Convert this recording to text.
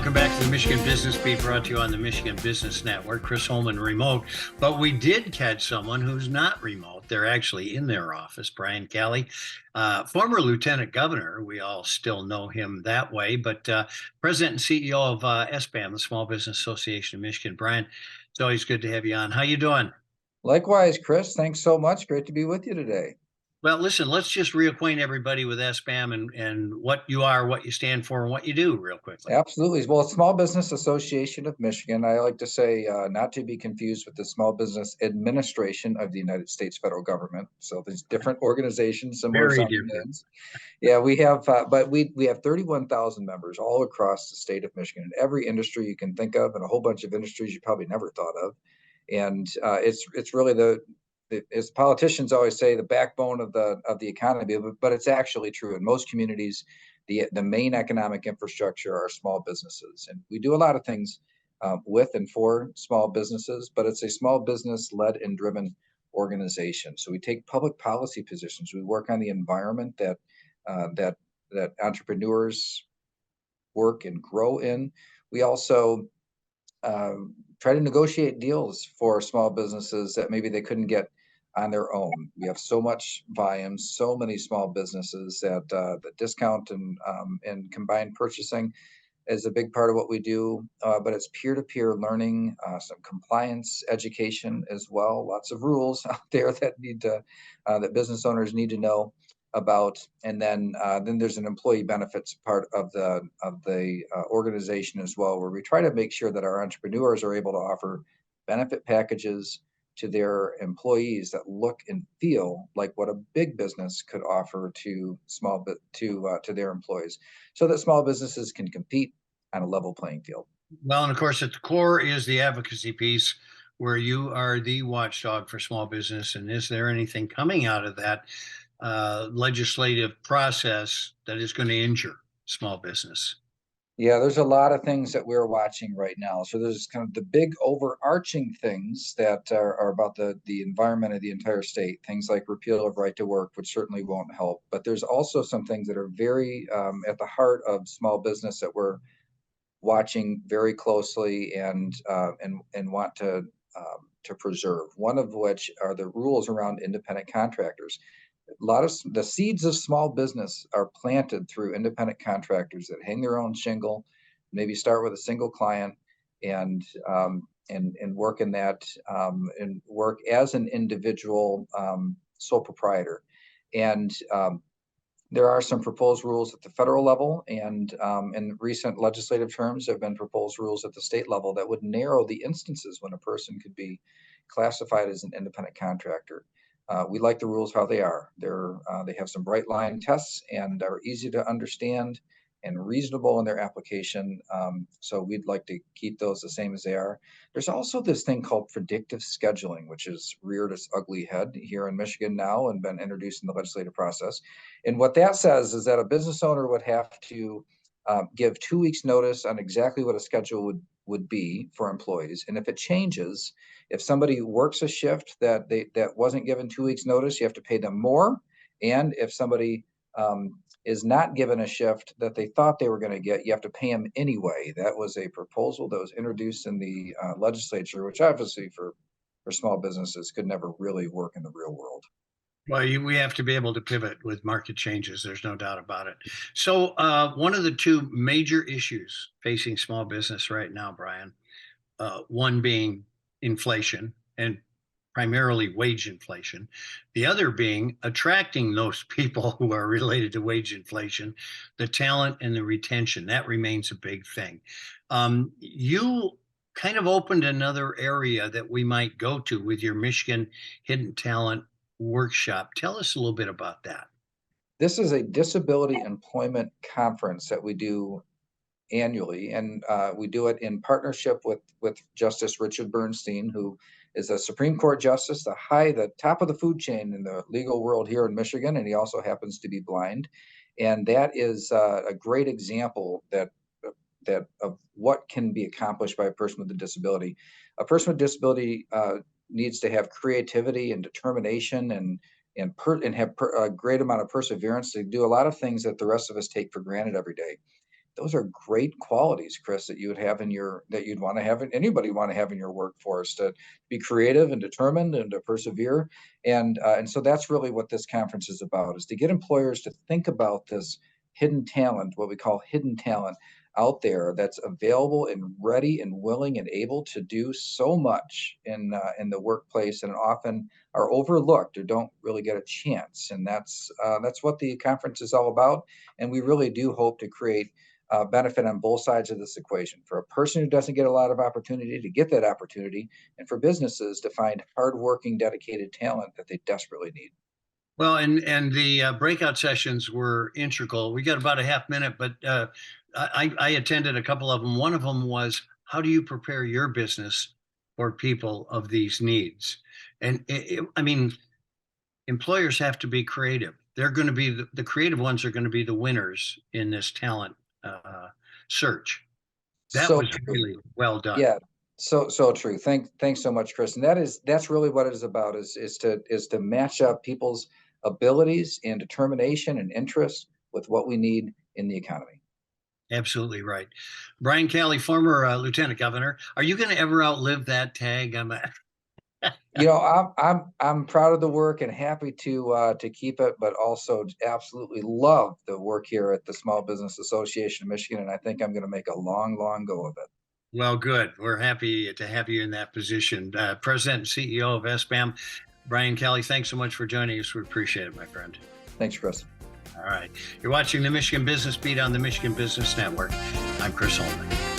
Welcome back to the Michigan Business Beat, brought to you on the Michigan Business Network. Chris Holman remote, but we did catch someone who's not remote. They're actually in their office. Brian Calley, former Lieutenant Governor. We all still know him that way, but President and CEO of SBAM, the Small Business Association of Michigan. Brian, it's always good to have you on. How you doing? Likewise, Chris. Thanks so much. Great to be with you today. Well, listen, let's just reacquaint everybody with SBAM and what you are, what you stand for, and what you do real quickly. Absolutely. Well, Small Business Association of Michigan, I like to say not to be confused with the Small Business Administration of the United States federal government. So there's different organizations, similar Very sounding different. names. Yeah, we have, but we have 31,000 members all across the state of Michigan, in every industry you can think of, and a whole bunch of industries you probably never thought of. And it's really as politicians always say, the backbone of the economy, but it's actually true in most communities. The main economic infrastructure are small businesses, and we do a lot of things with and for small businesses, but it's a small business led and driven organization. So we take public policy positions. We work on the environment that entrepreneurs work and grow in. We also try to negotiate deals for small businesses that maybe they couldn't get on their own. We have so much volume, so many small businesses that the discount and combined purchasing is a big part of what we do. But it's peer-to-peer learning, some compliance education as well. Lots of rules out there that business owners need to know about. And then there's an employee benefits part of the organization as well, where we try to make sure that our entrepreneurs are able to offer benefit packages to their employees that look and feel like what a big business could offer to their employees, so that small businesses can compete on a level playing field. Well, and of course, at the core is the advocacy piece, where you are the watchdog for small business. And is there anything coming out of that legislative process that is going to injure small business? Yeah, there's a lot of things that we're watching right now. So there's kind of the big overarching things that are about the environment of the entire state, things like repeal of right to work, which certainly won't help. But there's also some things that are very at the heart of small business that we're watching very closely and want to preserve. One of which are the rules around independent contractors. A lot of the seeds of small business are planted through independent contractors that hang their own shingle, maybe start with a single client and work in that and work as an individual sole proprietor. And there are some proposed rules at the federal level, and in recent legislative terms, there have been proposed rules at the state level that would narrow the instances when a person could be classified as an independent contractor. We like the rules how they are. They have some bright line tests and are easy to understand and reasonable in their application. So we'd like to keep those the same as they are. There's also this thing called predictive scheduling, which has reared its ugly head here in Michigan now and been introduced in the legislative process. And what that says is that a business owner would have to give 2 weeks notice on exactly what a schedule would be for employees. And if it changes, if somebody works a shift that wasn't given 2 weeks notice, you have to pay them more. And if somebody is not given a shift that they thought they were going to get, you have to pay them anyway. That was a proposal that was introduced in the legislature, which obviously for small businesses could never really work in the real world. Well, we have to be able to pivot with market changes. There's no doubt about it. So one of the two major issues facing small business right now, Brian, one being inflation and primarily wage inflation, the other being attracting those people who are related to wage inflation, the talent and the retention. That remains a big thing. You kind of opened another area that we might go to with your Michigan Hidden Talent workshop. Tell us a little bit about that. This is a disability employment conference that we do annually, and we do it in partnership with Justice Richard Bernstein, who is a Supreme Court justice, the top of the food chain in the legal world here in Michigan, and he also happens to be blind. And that is a great example that of what can be accomplished by a person with a disability. A person with disability needs to have creativity and determination and have a great amount of perseverance to do a lot of things that the rest of us take for granted every day. those are great qualities, Chris, that you would have that you'd want to have, anybody want to have in your workforce, to be creative and determined and to persevere. And so that's really what this conference is about, is to get employers to think about this hidden talent, what we call hidden talent out there, that's available and ready and willing and able to do so much in the workplace, and often are overlooked or don't really get a chance. And that's what the conference is all about. And we really do hope to create benefit on both sides of this equation, for a person who doesn't get a lot of opportunity to get that opportunity, and for businesses to find hardworking, dedicated talent that they desperately need. Well, and the breakout sessions were integral. We got about a half minute, but I attended a couple of them. One of them was, how do you prepare your business for people of these needs? And I mean, employers have to be creative. They're going to be the creative ones are going to be the winners in this talent search. That So was true. really well done. Yeah, so true. Thanks so much, Chris. And that's really what it is about, is to match up people's abilities and determination and interest with what we need in the economy. Absolutely right. Brian Calley, former lieutenant governor. Are you going to ever outlive that tag? I'm proud of the work and happy to keep it, but also absolutely love the work here at the Small Business Association of Michigan, and I think I'm going to make a long go of it. Well, good. We're happy to have you in that position. President and CEO of SBAM, Brian Calley, thanks so much for joining us. We appreciate it, my friend. Thanks, Chris. All right. You're watching the Michigan Business Beat on the Michigan Business Network. I'm Chris Holman.